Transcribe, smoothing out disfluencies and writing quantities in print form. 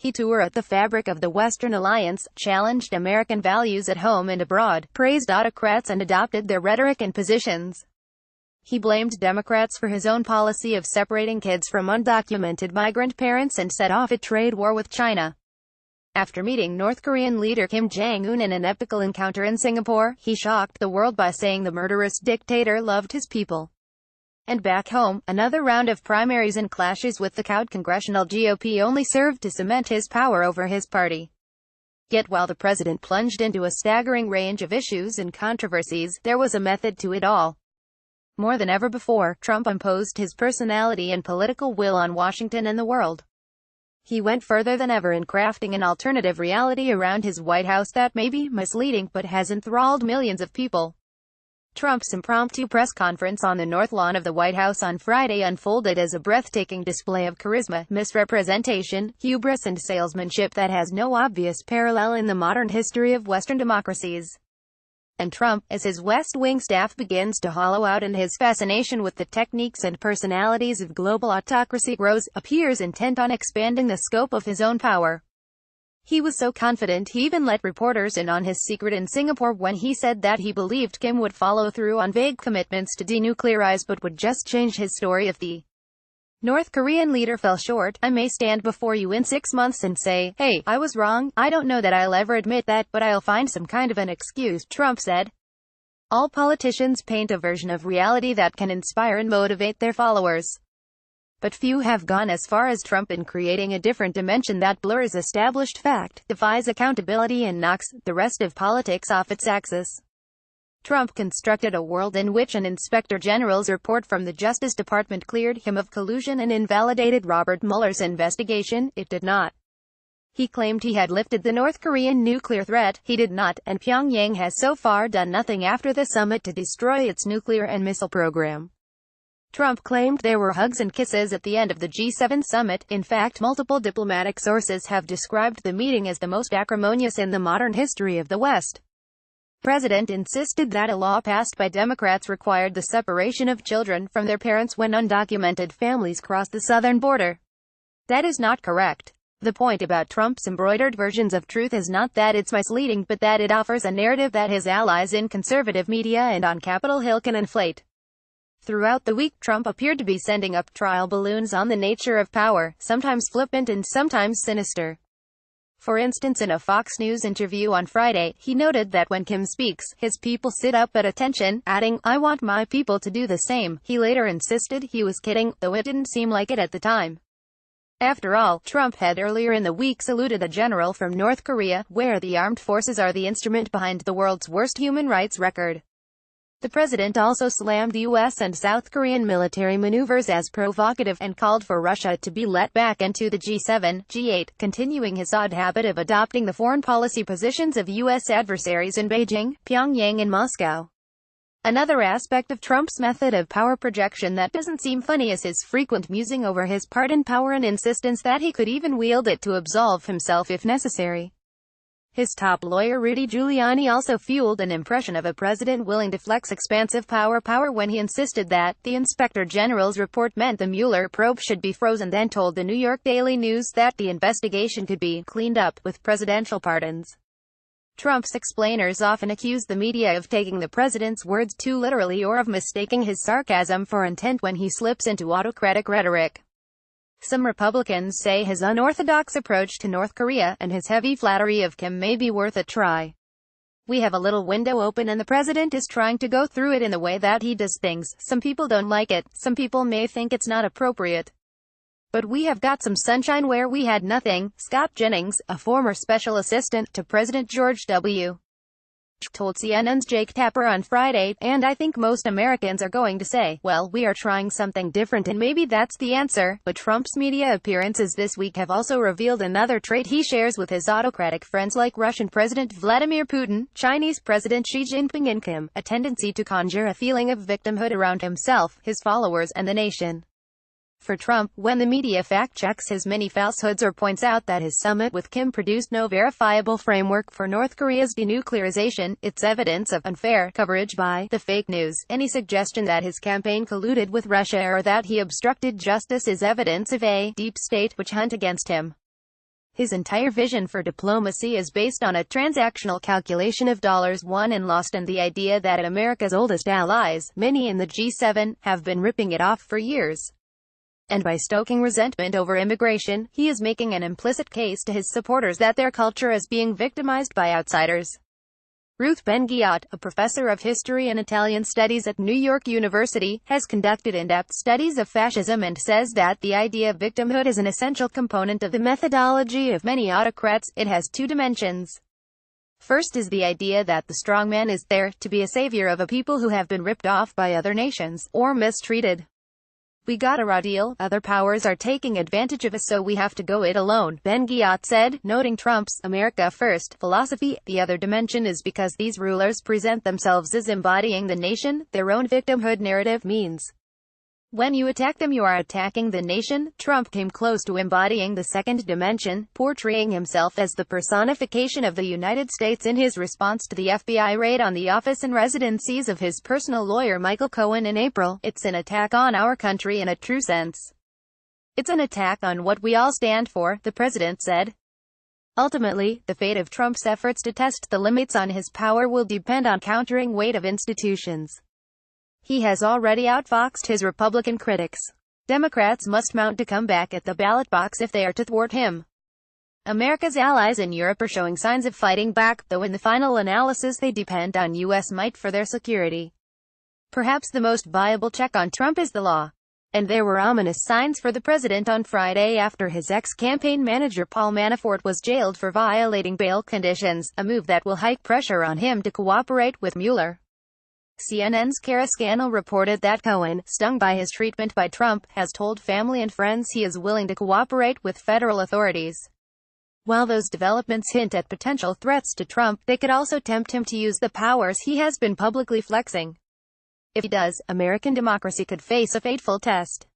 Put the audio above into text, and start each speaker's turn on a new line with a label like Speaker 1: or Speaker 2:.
Speaker 1: He tore at the fabric of the Western alliance, challenged American values at home and abroad, praised autocrats and adopted their rhetoric and positions. He blamed Democrats for his own policy of separating kids from undocumented migrant parents and set off a trade war with China. After meeting North Korean leader Kim Jong-un in an epical encounter in Singapore, he shocked the world by saying the murderous dictator loved his people. And back home, another round of primaries and clashes with the cowed congressional GOP only served to cement his power over his party. Yet while the president plunged into a staggering range of issues and controversies, there was a method to it all. More than ever before, Trump imposed his personality and political will on Washington and the world. He went further than ever in crafting an alternative reality around his White House that may be misleading but has enthralled millions of people. Trump's impromptu press conference on the North Lawn of the White House on Friday unfolded as a breathtaking display of charisma, misrepresentation, hubris and salesmanship that has no obvious parallel in the modern history of Western democracies. And Trump, as his West Wing staff begins to hollow out and his fascination with the techniques and personalities of global autocracy grows, appears intent on expanding the scope of his own power. He was so confident he even let reporters in on his secret in Singapore when he said that he believed Kim would follow through on vague commitments to denuclearize but would just change his story if the North Korean leader fell short. "I may stand before you in 6 months and say, hey, I was wrong. I don't know that I'll ever admit that, but I'll find some kind of an excuse," Trump said. All politicians paint a version of reality that can inspire and motivate their followers. But few have gone as far as Trump in creating a different dimension that blurs established fact, defies accountability and knocks the rest of politics off its axis. Trump constructed a world in which an inspector general's report from the Justice Department cleared him of collusion and invalidated Robert Mueller's investigation. It did not. He claimed he had lifted the North Korean nuclear threat. He did not, and Pyongyang has so far done nothing after the summit to destroy its nuclear and missile program. Trump claimed there were hugs and kisses at the end of the G7 summit. In fact, multiple diplomatic sources have described the meeting as the most acrimonious in the modern history of the West. The president insisted that a law passed by Democrats required the separation of children from their parents when undocumented families cross the southern border. That is not correct. The point about Trump's embroidered versions of truth is not that it's misleading but that it offers a narrative that his allies in conservative media and on Capitol Hill can inflate. Throughout the week, Trump appeared to be sending up trial balloons on the nature of power, sometimes flippant and sometimes sinister. For instance, in a Fox News interview on Friday, he noted that when Kim speaks, his people sit up at attention, adding, "I want my people to do the same." He later insisted he was kidding, though it didn't seem like it at the time. After all, Trump had earlier in the week saluted a general from North Korea, where the armed forces are the instrument behind the world's worst human rights record. The president also slammed U.S. and South Korean military maneuvers as provocative, and called for Russia to be let back into the G7, G8, continuing his odd habit of adopting the foreign policy positions of U.S. adversaries in Beijing, Pyongyang and Moscow. Another aspect of Trump's method of power projection that doesn't seem funny is his frequent musing over his part in power and insistence that he could even wield it to absolve himself if necessary. His top lawyer Rudy Giuliani also fueled an impression of a president willing to flex expansive power when he insisted that the Inspector General's report meant the Mueller probe should be frozen, then told the New York Daily News that the investigation could be cleaned up with presidential pardons. Trump's explainers often accuse the media of taking the president's words too literally or of mistaking his sarcasm for intent when he slips into autocratic rhetoric. Some Republicans say his unorthodox approach to North Korea and his heavy flattery of Kim may be worth a try. "We have a little window open and the president is trying to go through it in the way that he does things. Some people don't like it, some people may think it's not appropriate. But we have got some sunshine where we had nothing," Scott Jennings, a former special assistant to President George W. told CNN's Jake Tapper on Friday, "And I think most Americans are going to say, well, we are trying something different and maybe that's the answer." But Trump's media appearances this week have also revealed another trait he shares with his autocratic friends like Russian President Vladimir Putin, Chinese President Xi Jinping and Kim: a tendency to conjure a feeling of victimhood around himself, his followers and the nation. For Trump, when the media fact-checks his many falsehoods or points out that his summit with Kim produced no verifiable framework for North Korea's denuclearization, it's evidence of unfair coverage by the fake news. Any suggestion that his campaign colluded with Russia or that he obstructed justice is evidence of a deep state witch hunt against him. His entire vision for diplomacy is based on a transactional calculation of dollars won and lost and the idea that America's oldest allies, many in the G7, have been ripping it off for years. And by stoking resentment over immigration, he is making an implicit case to his supporters that their culture is being victimized by outsiders. Ruth Ben-Ghiat, a professor of history and Italian studies at New York University, has conducted in-depth studies of fascism and says that the idea of victimhood is an essential component of the methodology of many autocrats. It has two dimensions. First is the idea that the strongman is there to be a savior of a people who have been ripped off by other nations, or mistreated. "We got a raw deal, other powers are taking advantage of us, so we have to go it alone," Ben-Ghiat said, noting Trump's "America First" philosophy. The other dimension is because these rulers present themselves as embodying the nation, their own victimhood narrative means when you attack them you are attacking the nation. Trump came close to embodying the second dimension, portraying himself as the personification of the United States in his response to the FBI raid on the office and residencies of his personal lawyer Michael Cohen in April. "It's an attack on our country in a true sense. It's an attack on what we all stand for," the president said. Ultimately, the fate of Trump's efforts to test the limits on his power will depend on countering weight of institutions. He has already outfoxed his Republican critics. Democrats must mount to come back at the ballot box if they are to thwart him. America's allies in Europe are showing signs of fighting back, though in the final analysis they depend on U.S. might for their security. Perhaps the most viable check on Trump is the law. And there were ominous signs for the president on Friday after his ex-campaign manager Paul Manafort was jailed for violating bail conditions, a move that will hike pressure on him to cooperate with Mueller. CNN's Kara Scannell reported that Cohen, stung by his treatment by Trump, has told family and friends he is willing to cooperate with federal authorities. While those developments hint at potential threats to Trump, they could also tempt him to use the powers he has been publicly flexing. If he does, American democracy could face a fateful test.